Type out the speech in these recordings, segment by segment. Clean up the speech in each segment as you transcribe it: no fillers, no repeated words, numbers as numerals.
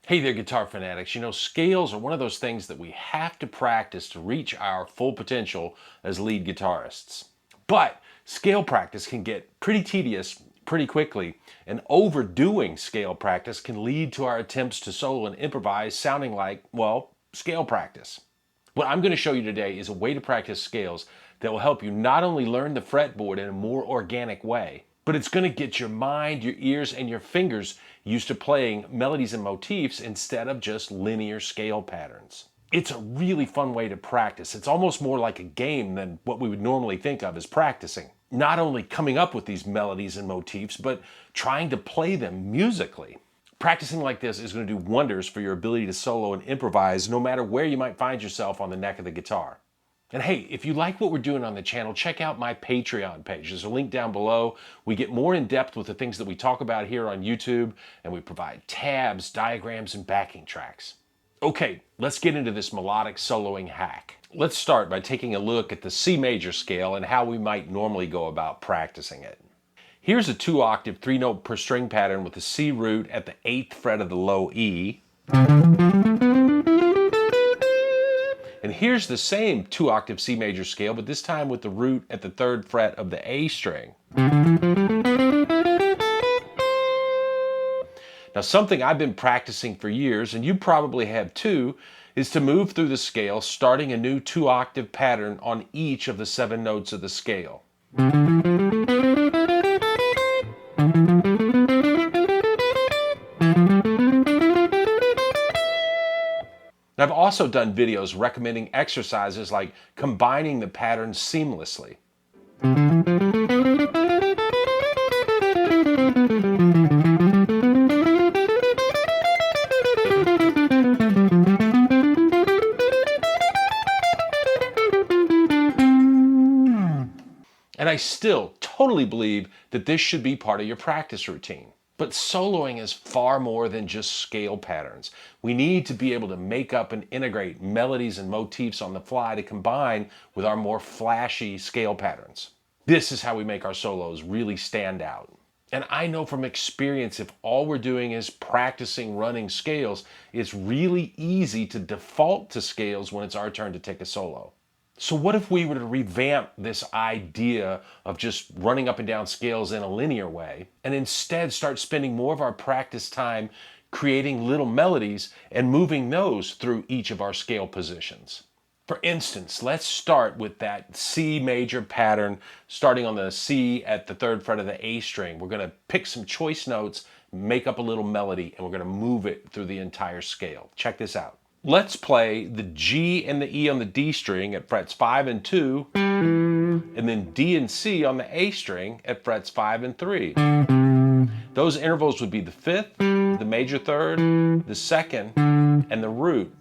Hey there, guitar fanatics. You know, scales are one of those things that we have to practice to reach our full potential as lead guitarists. But scale practice can get pretty tedious pretty quickly, and overdoing scale practice can lead to our attempts to solo and improvise sounding like, well, scale practice. What I'm going to show you today is a way to practice scales that will help you not only learn the fretboard in a more organic way, but it's going to get your mind, your ears, and your fingers used to playing melodies and motifs instead of just linear scale patterns. It's a really fun way to practice. It's almost more like a game than what we would normally think of as practicing. Not only coming up with these melodies and motifs, but trying to play them musically. Practicing like this is going to do wonders for your ability to solo and improvise no matter where you might find yourself on the neck of the guitar. And hey, if you like what we're doing on the channel, check out my Patreon page. There's a link down below. We get more in depth with the things that we talk about here on YouTube, and we provide tabs, diagrams, and backing tracks. Okay, let's get into this melodic soloing hack. Let's start by taking a look at the C major scale and how we might normally go about practicing it. Here's a 2-octave, 3-note per string pattern with the C root at the 8th fret of the low E. And here's the same 2-octave C major scale, but this time with the root at the 3rd fret of the A string. Now, something I've been practicing for years, and you probably have too, is to move through the scale, starting a new 2-octave pattern on each of the 7 notes of the scale. And I've also done videos recommending exercises like combining the patterns seamlessly. And I still totally believe that this should be part of your practice routine. But soloing is far more than just scale patterns. We need to be able to make up and integrate melodies and motifs on the fly to combine with our more flashy scale patterns. This is how we make our solos really stand out. And I know from experience, if all we're doing is practicing running scales, it's really easy to default to scales when it's our turn to take a solo. So what if we were to revamp this idea of just running up and down scales in a linear way and instead start spending more of our practice time creating little melodies and moving those through each of our scale positions? For instance, let's start with that C major pattern starting on the C at the 3rd fret of the A string. We're going to pick some choice notes, make up a little melody, and we're going to move it through the entire scale. Check this out. Let's play the G and the E on the D string at frets 5 and 2, and then D and C on the A string at frets 5 and 3. Those intervals would be the 5th, the major 3rd, the 2nd, and the root.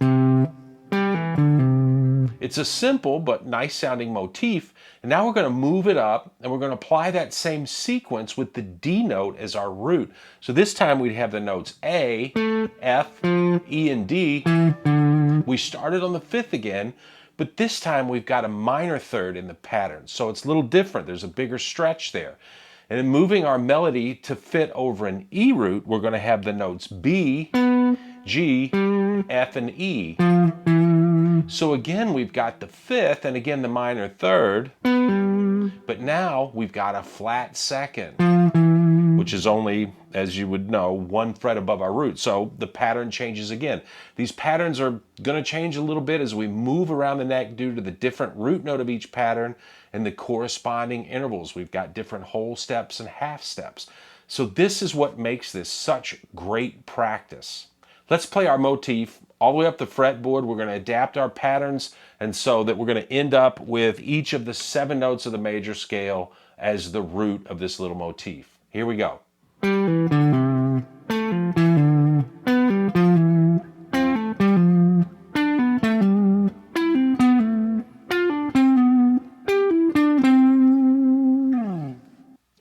It's a simple but nice sounding motif, and now we're going to move it up and we're going to apply that same sequence with the D note as our root. So this time we'd have the notes A, F, E, and D. We started on the 5th again, but this time we've got a minor 3rd in the pattern, so it's a little different. There's a bigger stretch there. And then moving our melody to fit over an E root, we're going to have the notes B, G, F, and E. So again, we've got the 5th and again the minor 3rd, but now we've got a flat 2nd, which is only, as you would know, 1 fret above our root. So the pattern changes again. These patterns are going to change a little bit as we move around the neck due to the different root note of each pattern and the corresponding intervals. We've got different whole steps and half steps. So this is what makes this such great practice. Let's play our motif all the way up the fretboard. We're going to adapt our patterns, and so that we're going to end up with each of the 7 notes of the major scale as the root of this little motif. Here we go.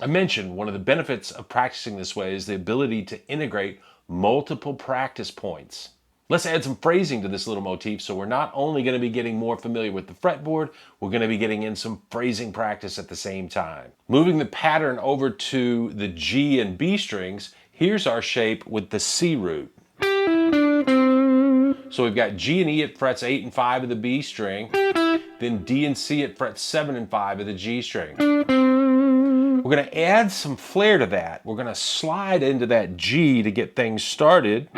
I mentioned one of the benefits of practicing this way is the ability to integrate multiple practice points. Let's add some phrasing to this little motif, so we're not only going to be getting more familiar with the fretboard, we're going to be getting in some phrasing practice at the same time. Moving the pattern over to the G and B strings, here's our shape with the C root. So we've got G and E at frets 8 and 5 of the B string, then D and C at frets 7 and 5 of the G string. We're going to add some flair to that. We're going to slide into that G to get things started.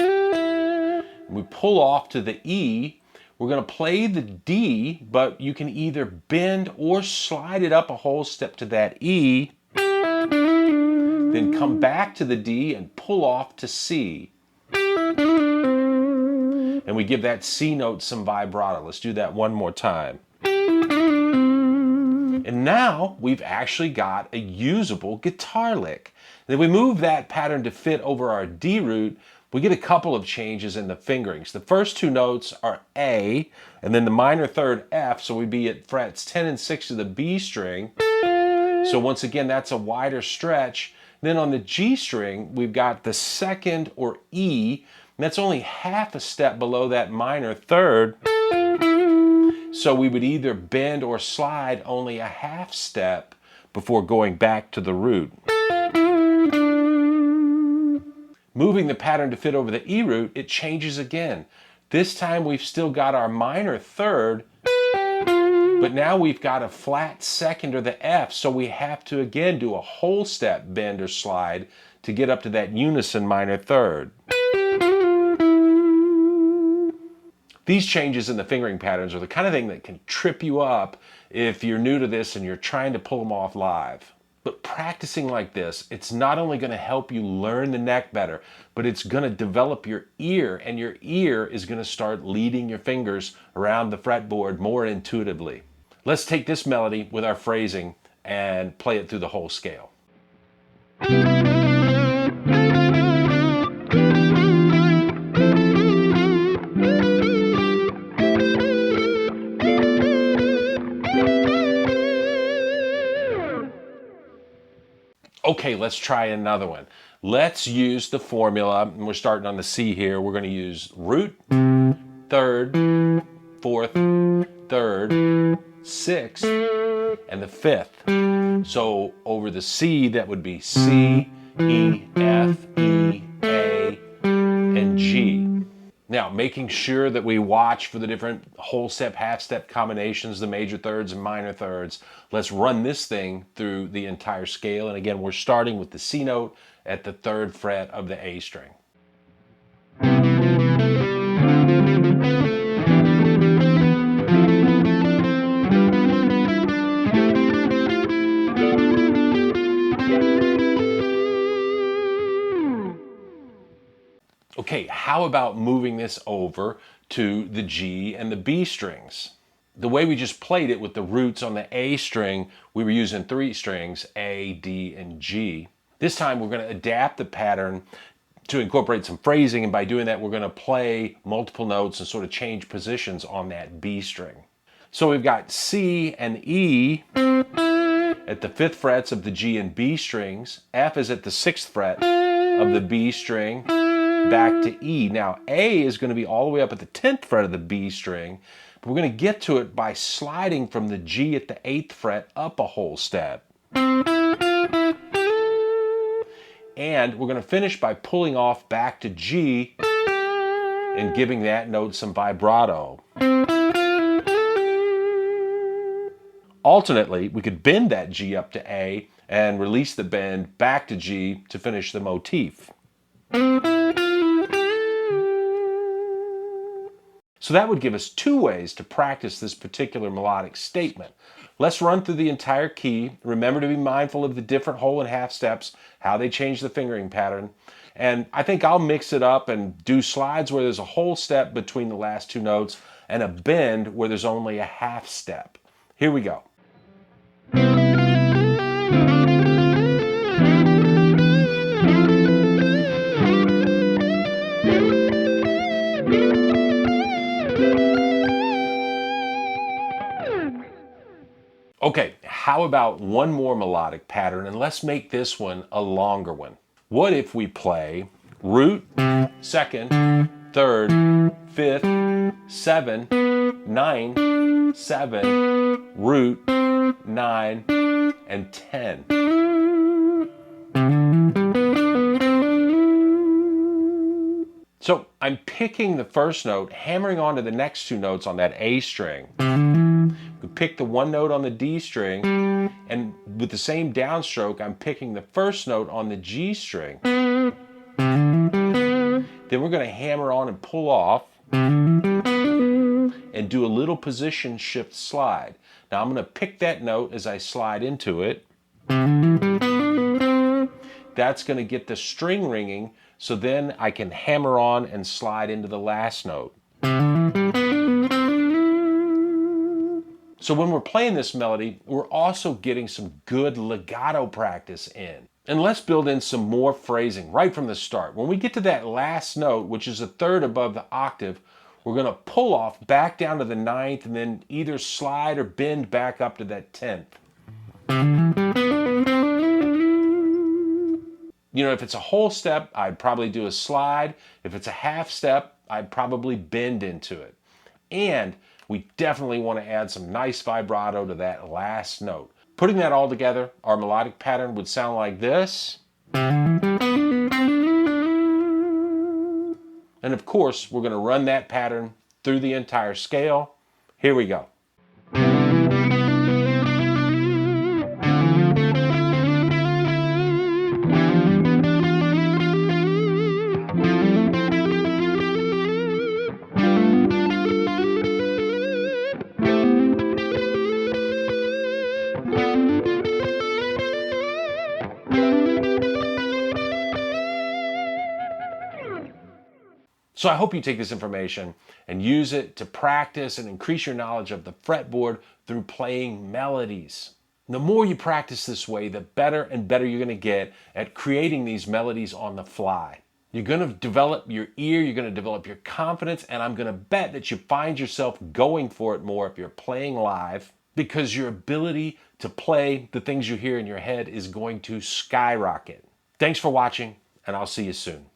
We pull off to the E. We're going to play the D, but you can either bend or slide it up a whole step to that E, then come back to the D and pull off to C. And we give that C note some vibrato. Let's do that one more time. And now we've actually got a usable guitar lick. Then we move that pattern to fit over our D root. We get a couple of changes in the fingerings. The first two notes are A, and then the minor third F, so we'd be at frets 10 and 6 of the B string. So once again, that's a wider stretch. Then on the G string, we've got the second or E, and that's only half a step below that minor third. So we would either bend or slide only a half step before going back to the root. Moving the pattern to fit over the E root, it changes again. This time we've still got our minor third, but now we've got a flat second or the F, so we have to again do a whole step bend or slide to get up to that unison minor third. These changes in the fingering patterns are the kind of thing that can trip you up if you're new to this and you're trying to pull them off live. But practicing like this, it's not only going to help you learn the neck better, but it's going to develop your ear, and your ear is going to start leading your fingers around the fretboard more intuitively. Let's take this melody with our phrasing and play it through the whole scale. Okay, let's try another one. Let's use the formula, and we're starting on the C here. We're going to use root, third, fourth, third, sixth, and the fifth. So over the C, that would be C, E, F, E, A, and G. Now, making sure that we watch for the different whole step, half step combinations, the major thirds and minor thirds. Let's run this thing through the entire scale. And again, we're starting with the C note at the third fret of the A string. Okay, how about moving this over to the G and the B strings? The way we just played it with the roots on the A string, we were using 3 strings, A, D, and G. This time we're going to adapt the pattern to incorporate some phrasing, and by doing that we're going to play multiple notes and sort of change positions on that B string. So we've got C and E at the 5th frets of the G and B strings. F is at the 6th fret of the B string, back to E. Now A is going to be all the way up at the 10th fret of the B string, but we're going to get to it by sliding from the G at the 8th fret up a whole step. And we're going to finish by pulling off back to G and giving that note some vibrato. Alternately, we could bend that G up to A and release the bend back to G to finish the motif. So that would give us 2 ways to practice this particular melodic statement. Let's run through the entire key. Remember to be mindful of the different whole and half steps, how they change the fingering pattern. And I think I'll mix it up and do slides where there's a whole step between the last 2 notes and a bend where there's only a half step. Here we go. Okay, how about one more melodic pattern, and let's make this one a longer one. What if we play root, 2nd, 3rd, 5th, 7, 9, 7, root, 9, and 10. So I'm picking the first note, hammering onto the next two notes on that A string. We pick the one note on the D string, and with the same downstroke, I'm picking the first note on the G string. Then we're going to hammer on and pull off and do a little position shift slide. Now I'm going to pick that note as I slide into it. That's going to get the string ringing, so then I can hammer on and slide into the last note. So when we're playing this melody, we're also getting some good legato practice in. And let's build in some more phrasing right from the start. When we get to that last note, which is a third above the octave, we're going to pull off back down to the ninth and then either slide or bend back up to that 10th. You know, if it's a whole step, I'd probably do a slide. If it's a half step, I'd probably bend into it. And we definitely want to add some nice vibrato to that last note. Putting that all together, our melodic pattern would sound like this. And of course, we're going to run that pattern through the entire scale. Here we go. So I hope you take this information and use it to practice and increase your knowledge of the fretboard through playing melodies. The more you practice this way, the better and better you're going to get at creating these melodies on the fly. You're going to develop your ear, you're going to develop your confidence, and I'm going to bet that you find yourself going for it more if you're playing live, because your ability to play the things you hear in your head is going to skyrocket. Thanks for watching, and I'll see you soon.